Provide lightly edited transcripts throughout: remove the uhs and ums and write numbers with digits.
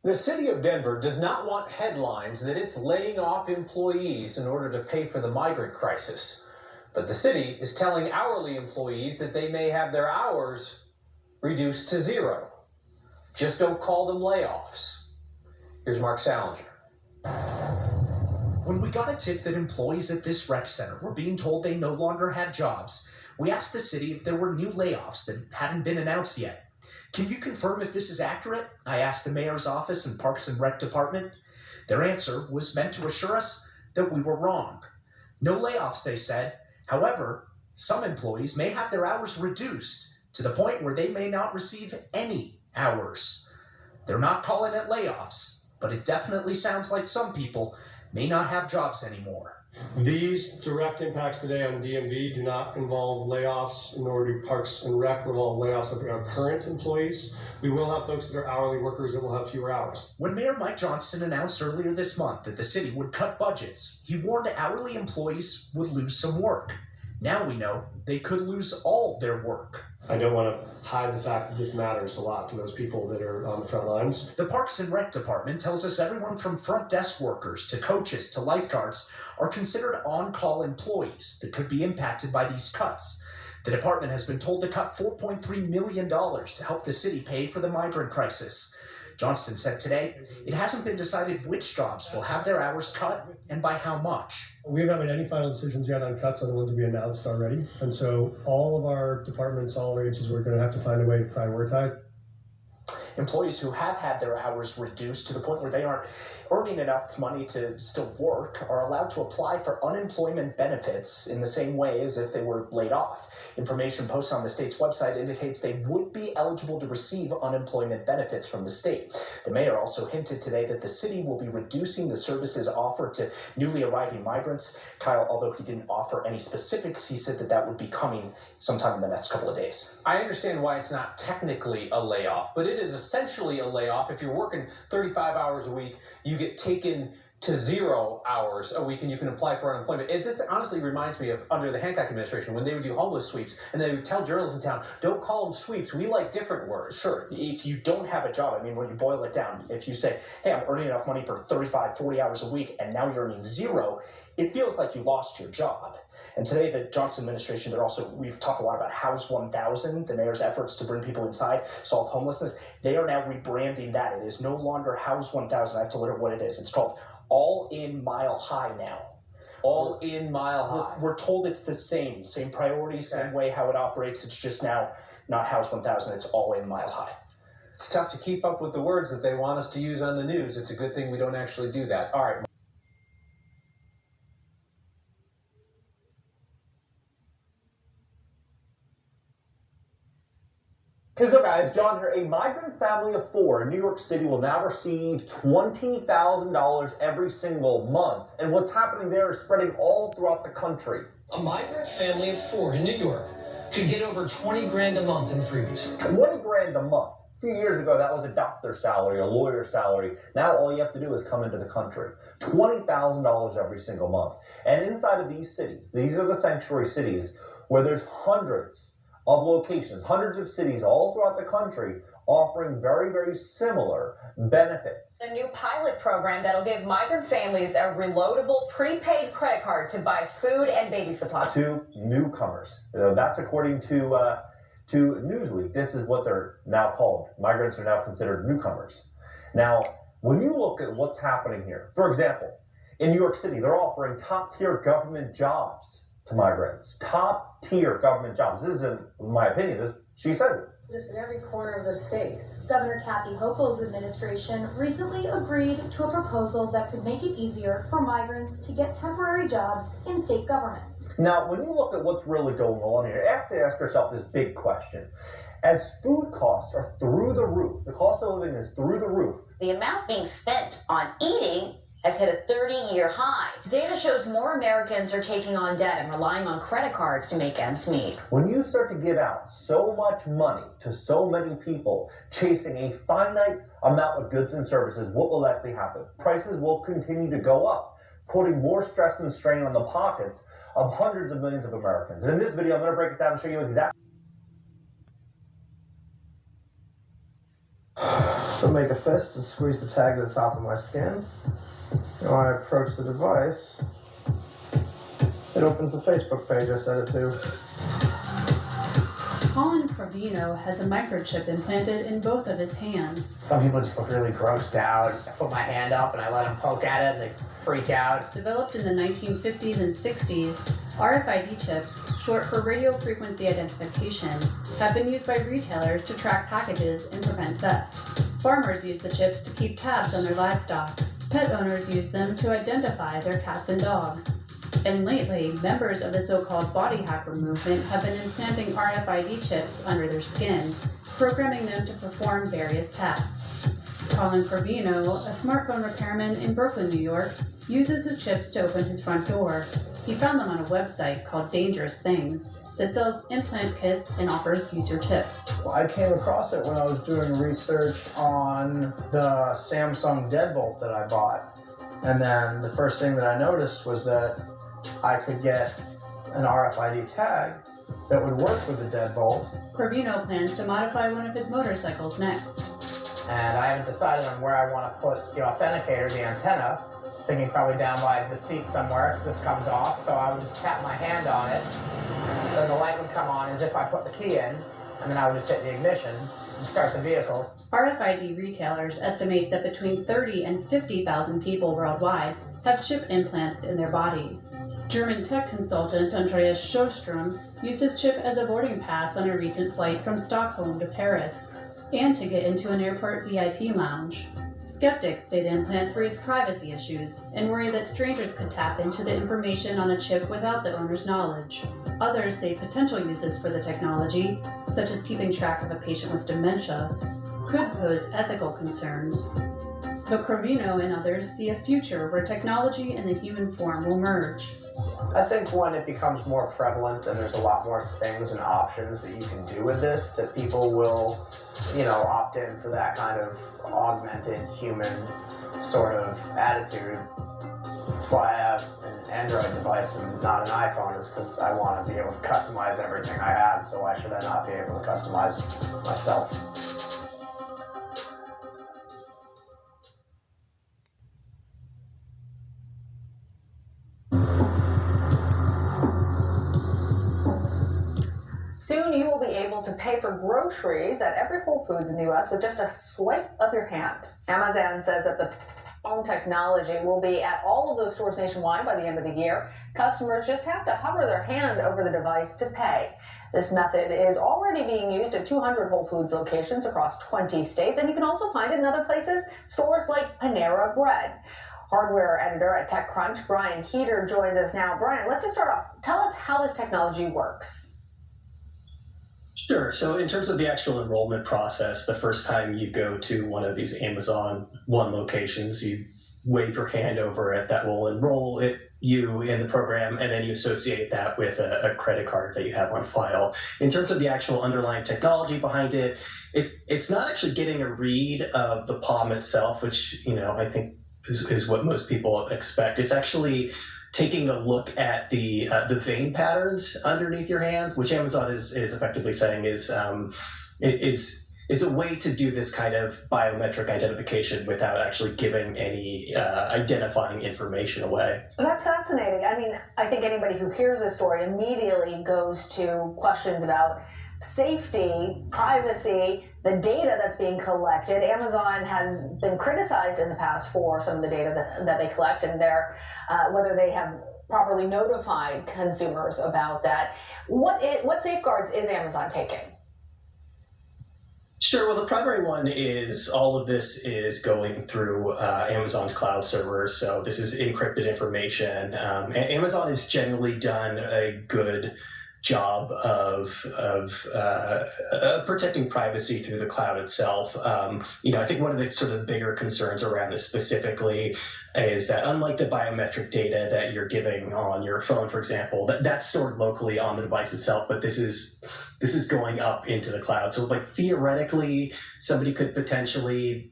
The city of Denver does not want headlines that it's laying off employees in order to pay for the migrant crisis. But the city is telling hourly employees that they may have their hours reduced to zero. Just don't call them layoffs. Here's Mark Salinger. When we got a tip that employees at this rec center were being told they no longer had jobs, we asked the city if there were new layoffs that hadn't been announced yet. Can you confirm if this is accurate? I asked the mayor's office and Parks and Rec department. Their answer was meant to assure us that we were wrong. No layoffs, they said. However, some employees may have their hours reduced to the point where they may not receive any hours. They're not calling it layoffs, but it definitely sounds like some people may not have jobs anymore. These direct impacts today on DMV do not involve layoffs, nor do Parks and Rec involve layoffs of our current employees. We will have folks that are hourly workers that will have fewer hours. When Mayor Mike Johnston announced earlier this month that the city would cut budgets, he warned hourly employees would lose some work. Now we know they could lose all their work. I don't want to hide the fact that this matters a lot to those people that are on the front lines. The Parks and Rec department tells us everyone from front desk workers to coaches to lifeguards are considered on-call employees that could be impacted by these cuts. The department has been told to cut $4.3 million to help the city pay for the migrant crisis. Johnston said today it hasn't been decided which jobs will have their hours cut and by how much. We have not made any final decisions yet on cuts on the ones that we announced already. And so all of our departments, all of our agencies, we're going to have to find a way to prioritize. Employees who have had their hours reduced to the point where they aren't earning enough money to still work are allowed to apply for unemployment benefits in the same way as if they were laid off. Information posted on the state's website indicates they would be eligible to receive unemployment benefits from the state. The mayor also hinted today that the city will be reducing the services offered to newly arriving migrants. Kyle, although he didn't offer any specifics, he said that that would be coming sometime in the next couple of days. I understand why it's not technically a layoff, but it is essentially a layoff. If you're working 35 hours a week, you get taken to 0 hours a week and you can apply for unemployment. This honestly reminds me of under the Hancock administration when they would do homeless sweeps and they would tell journalists in town, don't call them sweeps, we like different words. Sure, if you don't have a job, I mean, when you boil it down, if you say, hey, I'm earning enough money for 35, 40 hours a week and now you're earning 0, it feels like you lost your job. And today, the Johnson administration, we've talked a lot about House 1000, the mayor's efforts to bring people inside, solve homelessness. They are now rebranding that. It is no longer House 1000. I have to look at what it is. It's called All In Mile High now. All in Mile High. We're told it's the same priorities, same way how it operates. It's just now not House 1000. It's All In Mile High. It's tough to keep up with the words that they want us to use on the news. It's a good thing we don't actually do that. All right. Hey, so guys, John here. A migrant family of 4 in New York City will now receive $20,000 every single month. And what's happening there is spreading all throughout the country. A migrant family of 4 in New York could get over 20 grand a month in freebies. 20 grand a month. A few years ago, that was a doctor's salary, a lawyer's salary. Now all you have to do is come into the country. $20,000 every single month. And inside of these cities, these are the sanctuary cities where there's hundreds of locations, hundreds of cities all throughout the country offering very, very similar benefits. A new pilot program that'll give migrant families a reloadable prepaid credit card to buy food and baby supplies. To newcomers. That's according to Newsweek. This is what they're now called. Migrants are now considered newcomers. Now, when you look at what's happening here, for example, in New York City, they're offering top-tier government jobs to migrants. Top-tier government jobs. This isn't my opinion. She says it. Just in every corner of the state. Governor Kathy Hochul's administration recently agreed to a proposal that could make it easier for migrants to get temporary jobs in state government. Now, when you look at what's really going on here, you have to ask yourself this big question. As food costs are through the roof, the cost of living is through the roof. The amount being spent on eating has hit a 30-year high. Data shows more Americans are taking on debt and relying on credit cards to make ends meet. When you start to give out so much money to so many people chasing a finite amount of goods and services, what will likely happen? Prices will continue to go up, putting more stress and strain on the pockets of hundreds of millions of Americans. And in this video, I'm going to break it down and show you exactly So make a fist and squeeze the tag to the top of my skin. And when I approach the device, it opens the Facebook page I set it to. Colin Provino has a microchip implanted in both of his hands. Some people just look really grossed out. I put my hand up and I let them poke at it and they freak out. Developed in the 1950s and 60s, RFID chips, short for radio frequency identification, have been used by retailers to track packages and prevent theft. Farmers use the chips to keep tabs on their livestock. Pet owners use them to identify their cats and dogs. And lately, members of the so-called body hacker movement have been implanting RFID chips under their skin, programming them to perform various tasks. Colin Provino, a smartphone repairman in Brooklyn, New York, uses his chips to open his front door. He found them on a website called Dangerous Things that sells implant kits and offers user tips. I came across it when I was doing research on the Samsung deadbolt that I bought. And then the first thing that I noticed was that I could get an RFID tag that would work with the deadbolt. Provino plans to modify one of his motorcycles next. And I haven't decided on where I want to put the authenticator, the antenna, thinking probably down by the seat somewhere, because this comes off, so I would just tap my hand on it, then the light would come on as if I put the key in, and then I would just hit the ignition and start the vehicle. RFID retailers estimate that between 30 and 50,000 people worldwide have chip implants in their bodies. German tech consultant Andreas Sjöström used his chip as a boarding pass on a recent flight from Stockholm to Paris, and to get into an airport VIP lounge. Skeptics say the implants raise privacy issues and worry that strangers could tap into the information on a chip without the owner's knowledge. Others say potential uses for the technology, such as keeping track of a patient with dementia, could pose ethical concerns. But Provino and others see a future where technology and the human form will merge. I think when it becomes more prevalent and there's a lot more things and options that you can do with this, that people will, opt in for that kind of augmented human sort of attitude. That's why I have an Android device and not an iPhone, is because I want to be able to customize everything I have, so why should I not be able to customize myself? Soon you will be able to pay for groceries at every Whole Foods in the U.S. with just a swipe of your hand. Amazon says that the home technology will be at all of those stores nationwide by the end of the year. Customers just have to hover their hand over the device to pay. This method is already being used at 200 Whole Foods locations across 20 states, and you can also find it in other places, stores like Panera Bread. Hardware editor at TechCrunch, Brian Heater, joins us now. Brian, let's just start off. Tell us how this technology works. Sure. So in terms of the actual enrollment process, the first time you go to one of these Amazon One locations, you wave your hand over it. That will enroll you in the program, and then you associate that with a credit card that you have on file. In terms of the actual underlying technology behind it, it's not actually getting a read of the palm itself, which I think is what most people expect. It's actually taking a look at the vein patterns underneath your hands, which Amazon is effectively saying is a way to do this kind of biometric identification without actually giving any identifying information away. That's fascinating. I mean, I think anybody who hears this story immediately goes to questions about safety, privacy, the data that's being collected. Amazon has been criticized in the past for some of the data that they collect, and whether they have properly notified consumers about that. What safeguards is Amazon taking? Sure. Well, the primary one is all of this is going through Amazon's cloud servers. So this is encrypted information. Amazon has generally done a good job of protecting privacy through the cloud itself. I think one of the sort of bigger concerns around this specifically is that unlike the biometric data that you're giving on your phone, for example, that's stored locally on the device itself, but this is going up into the cloud. So theoretically, somebody could potentially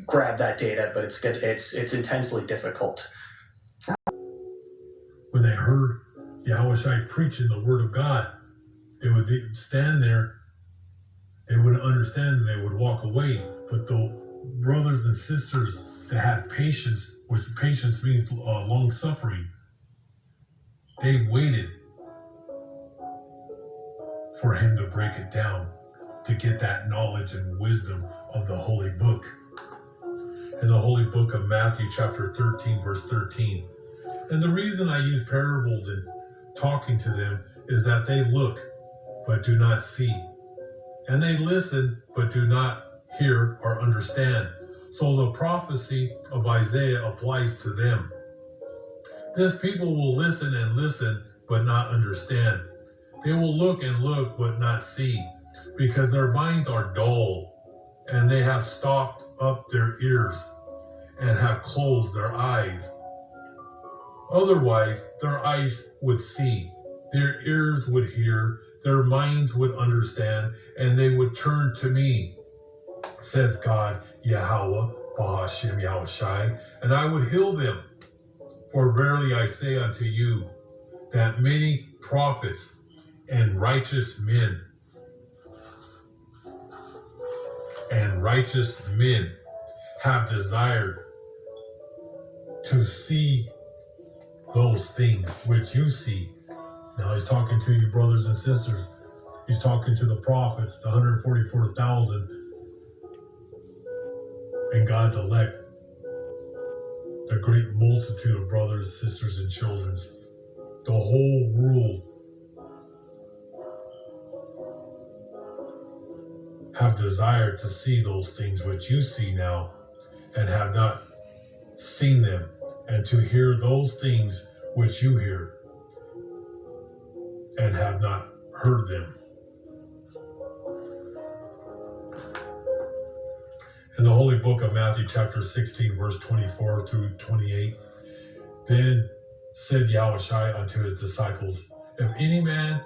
grab that data, but it's intensely difficult. When they heard Yahushua preaching the word of God, they would stand there, they wouldn't understand, and they would walk away. But the brothers and sisters that had patience, which patience means long suffering, they waited for him to break it down, to get that knowledge and wisdom of the holy book. In the holy book of Matthew chapter 13, verse 13. And the reason I use parables in talking to them is that they look but do not see, and they listen but do not hear or understand. So the prophecy of Isaiah applies to them. This people will listen and listen but not understand. They will look and look but not see, because their minds are dull, and they have stopped up their ears and have closed their eyes. Otherwise, their eyes would see, their ears would hear, their minds would understand, and they would turn to me, says God, Yahweh, Bahashem Yahushai, and I would heal them. For verily I say unto you, that many prophets and righteous men have desired to see those things which you see. Now he's talking to you, brothers and sisters. He's talking to the prophets, the 144,000 and God's elect, the great multitude of brothers, sisters, and children. The whole world have desired to see those things which you see now and have not seen them, and to hear those things which you hear and have not heard them. In the holy book of Matthew chapter 16, verse 24 through 28, then said Yahushua unto his disciples, if any man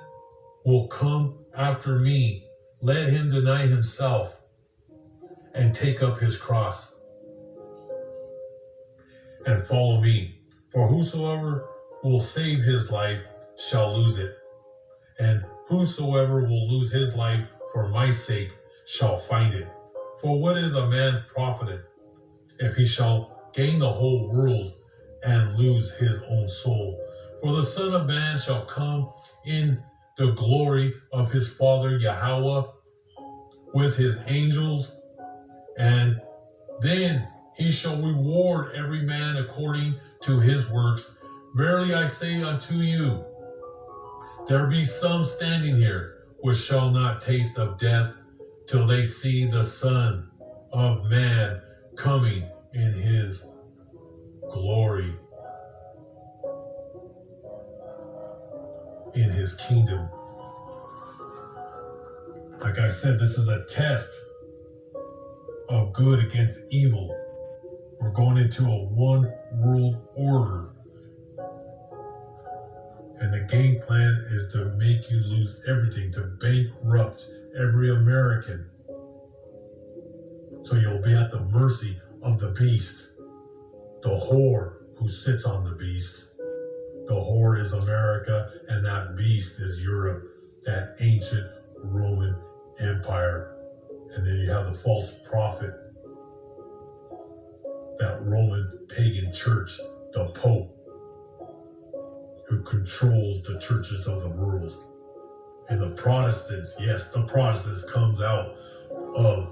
will come after me, let him deny himself and take up his cross and follow me. For whosoever will save his life shall lose it, and whosoever will lose his life for my sake shall find it. For what is a man profited if he shall gain the whole world and lose his own soul? For the Son of Man shall come in the glory of his Father Yahweh with his angels, and then he shall reward every man according to his works. Verily I say unto you, there be some standing here which shall not taste of death till they see the Son of Man coming in his glory, in his kingdom. Like I said, this is a test of good against evil. We're going into a one world order. And the game plan is to make you lose everything, to bankrupt every American. So you'll be at the mercy of the beast, the whore who sits on the beast. The whore is America, and that beast is Europe, that ancient Roman Empire. And then you have the false prophet, that Roman pagan church, the Pope, who controls the churches of the world. And the Protestants, yes, the Protestants comes out of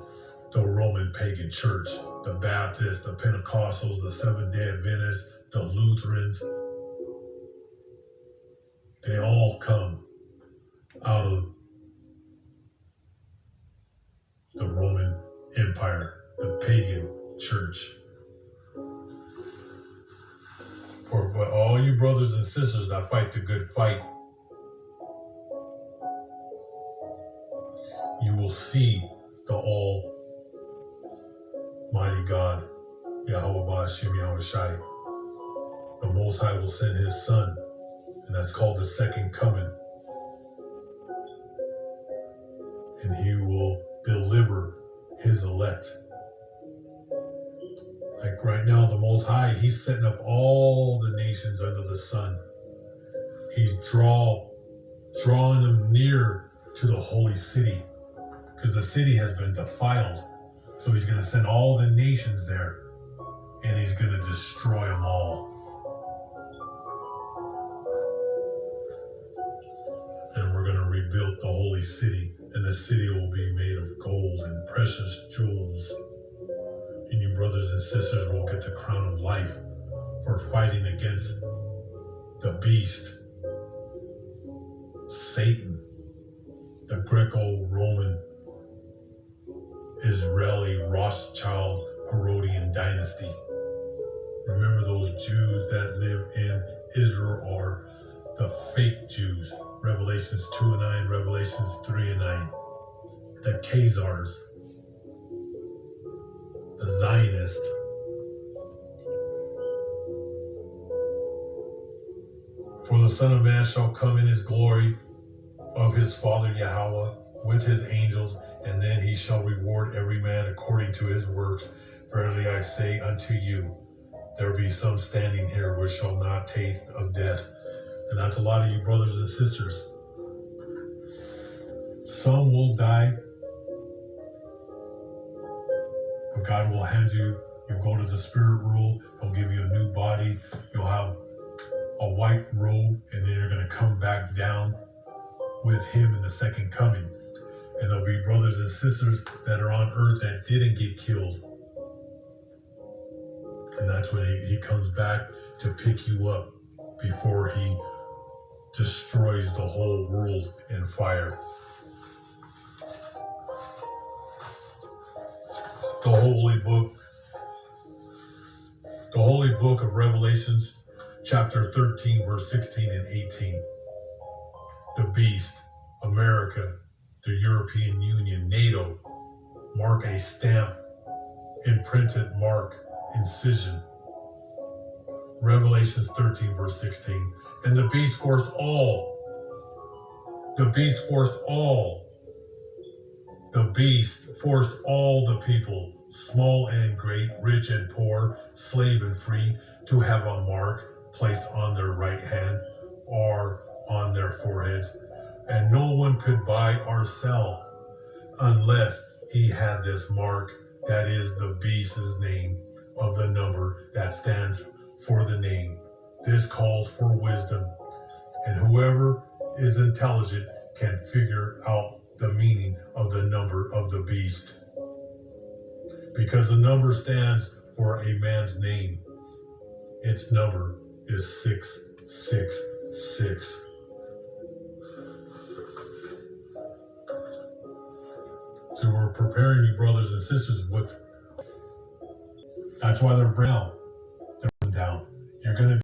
the Roman pagan church. The Baptists, the Pentecostals, the Seventh-day Adventists, the Lutherans, they all come out of the Roman Empire, the pagan church. But all you brothers and sisters that fight the good fight, you will see the Almighty God, Yahweh Ba'ashem Yahushai. The Most High will send his Son, and that's called the second coming. And he will deliver his elect. Like right now, the Most High, he's setting up all the nations under the sun. He's drawing them near to the holy city, because the city has been defiled. So he's going to send all the nations there, and he's going to destroy them all. And we're going to rebuild the holy city, and the city will be made of gold and precious jewels. And you brothers and sisters will get the crown of life for fighting against the beast, Satan, the Greco-Roman, Israeli, Rothschild, Herodian dynasty. Remember those Jews that live in Israel are the fake Jews. Revelations 2:9, Revelations 3:9. The Khazars, the Zionists. For the Son of Man shall come in his glory of his Father Yahweh with his angels, and then he shall reward every man according to his works. Verily I say unto you, there be some standing here which shall not taste of death. And that's a lot of you brothers and sisters. Some will die, but God will hand you, you'll go to the spirit rule, he'll give you a new body, you'll have a white robe, and then you're going to come back down with him in the second coming. And there'll be brothers and sisters that are on earth that didn't get killed. And that's when he comes back to pick you up before he destroys the whole world in fire. The holy book of Revelations, chapter 13, verse 16 and 18. The beast, America, the European Union, NATO, mark a stamp, imprinted mark, incision. Revelations 13, verse 16. And the beast forced all. The beast forced all. The beast forced all the people, small and great, rich and poor, slave and free, to have a mark placed on their right hand or on their foreheads. And no one could buy or sell unless he had this mark, that is the beast's name, of the number that stands for the name. This calls for wisdom, and whoever is intelligent can figure out the meaning of the number of the beast. Because the number stands for a man's name. Its number is 666. So we're preparing you brothers and sisters with, that's why they're brown. They're down. You're going to